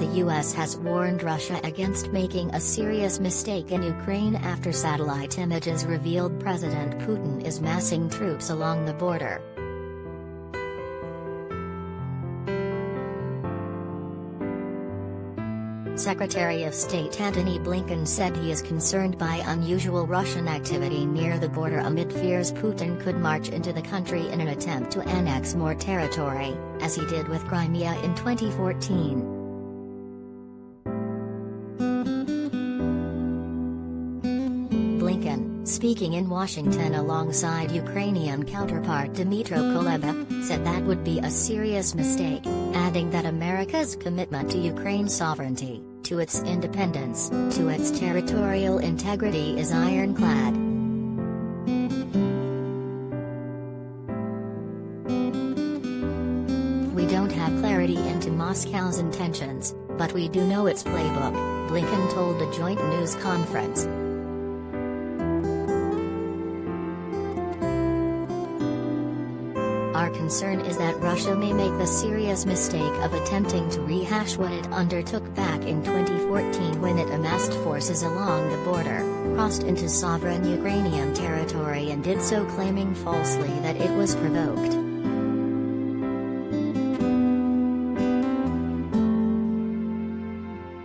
The US has warned Russia against making a serious mistake in Ukraine after satellite images revealed President Putin is massing troops along the border. Secretary of State Antony Blinken said he is concerned by unusual Russian activity near the border amid fears Putin could march into the country in an attempt to annex more territory, as he did with Crimea in 2014. Blinken, speaking in Washington alongside Ukrainian counterpart Dmytro Kuleba, said that would be a serious mistake, adding that America's commitment to Ukraine's sovereignty, to its independence, to its territorial integrity is ironclad. We don't have clarity into Moscow's intentions, but we do know its playbook, Blinken told a joint news conference. Our concern is that Russia may make the serious mistake of attempting to rehash what it undertook back in 2014 when it amassed forces along the border, crossed into sovereign Ukrainian territory and did so claiming falsely that it was provoked.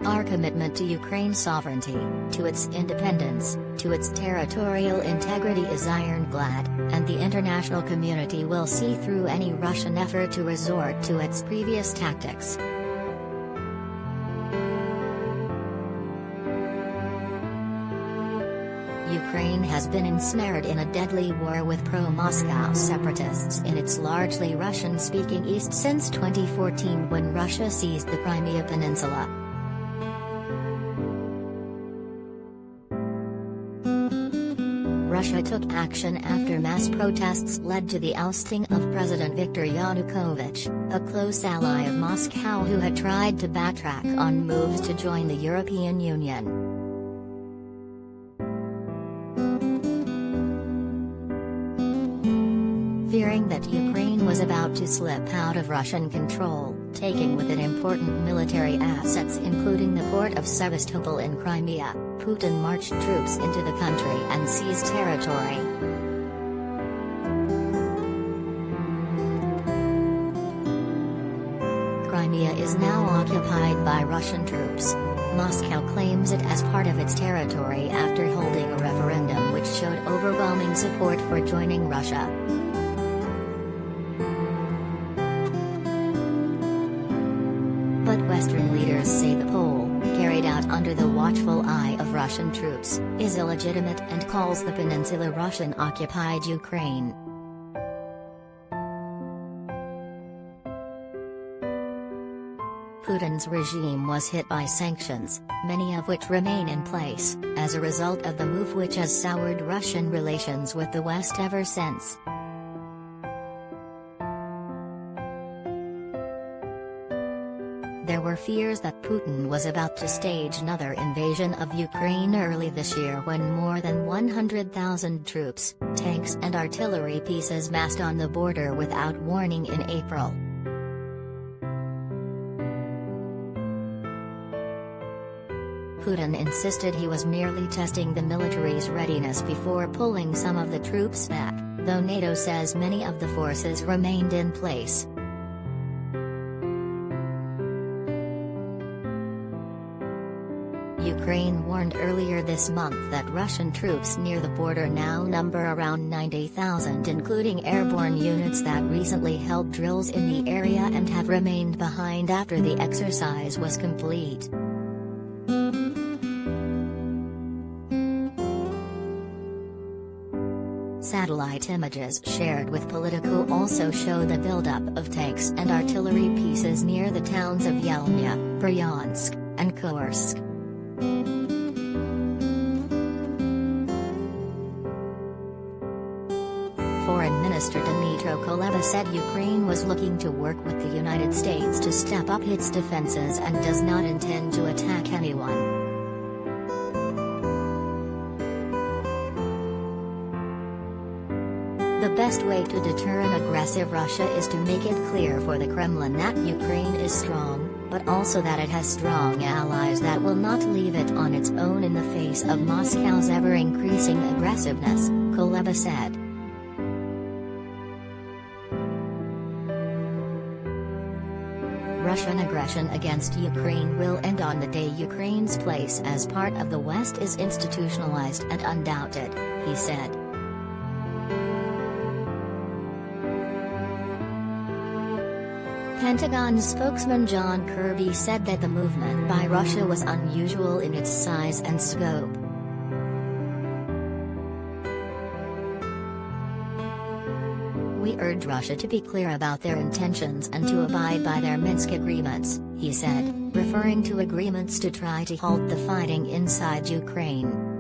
Our commitment to Ukraine's sovereignty, to its independence, to its territorial integrity is ironclad, and the international community will see through any Russian effort to resort to its previous tactics. Ukraine has been ensnared in a deadly war with pro-Moscow separatists in its largely Russian-speaking east since 2014 when Russia seized the Crimea Peninsula. Russia took action after mass protests led to the ousting of President Viktor Yanukovych, a close ally of Moscow who had tried to backtrack on moves to join the European Union. Fearing that Ukraine was about to slip out of Russian control, taking with it important military assets including the port of Sevastopol in Crimea, Putin marched troops into the country and seized territory. Crimea is now occupied by Russian troops. Moscow claims it as part of its territory after holding a referendum which showed overwhelming support for joining Russia. But Western leaders say the poll, carried out under the watchful eye of Russian troops, is illegitimate and calls the peninsula Russian-occupied Ukraine. Putin's regime was hit by sanctions, many of which remain in place, as a result of the move which has soured Russian relations with the West ever since. There were fears that Putin was about to stage another invasion of Ukraine early this year when more than 100,000 troops, tanks and artillery pieces massed on the border without warning in April. Putin insisted he was merely testing the military's readiness before pulling some of the troops back, though NATO says many of the forces remained in place. Ukraine warned earlier this month that Russian troops near the border now number around 90,000 including airborne units that recently held drills in the area and have remained behind after the exercise was complete. Satellite images shared with Politico also show the buildup of tanks and artillery pieces near the towns of Yelnya, Bryansk, and Kursk. Foreign Minister Dmytro Kuleba said Ukraine was looking to work with the United States to step up its defenses and does not intend to attack anyone. The best way to deter an aggressive Russia is to make it clear for the Kremlin that Ukraine is strong, but also that it has strong allies that will not leave it on its own in the face of Moscow's ever-increasing aggressiveness, Kuleba said. Russian aggression against Ukraine will end on the day Ukraine's place as part of the West is institutionalized and undoubted, he said. Pentagon spokesman John Kirby said that the movement by Russia was unusual in its size and scope. We urge Russia to be clear about their intentions and to abide by their Minsk agreements, he said, referring to agreements to try to halt the fighting inside Ukraine.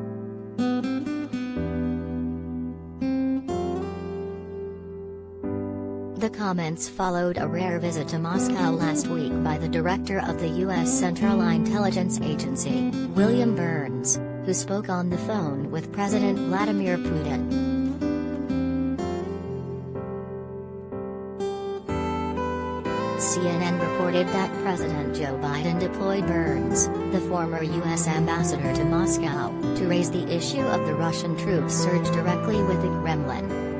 The comments followed a rare visit to Moscow last week by the director of the U.S. Central Intelligence Agency, William Burns, who spoke on the phone with President Vladimir Putin. CNN reported that President Joe Biden deployed Burns, the former U.S. ambassador to Moscow, to raise the issue of the Russian troops surge directly with the Kremlin.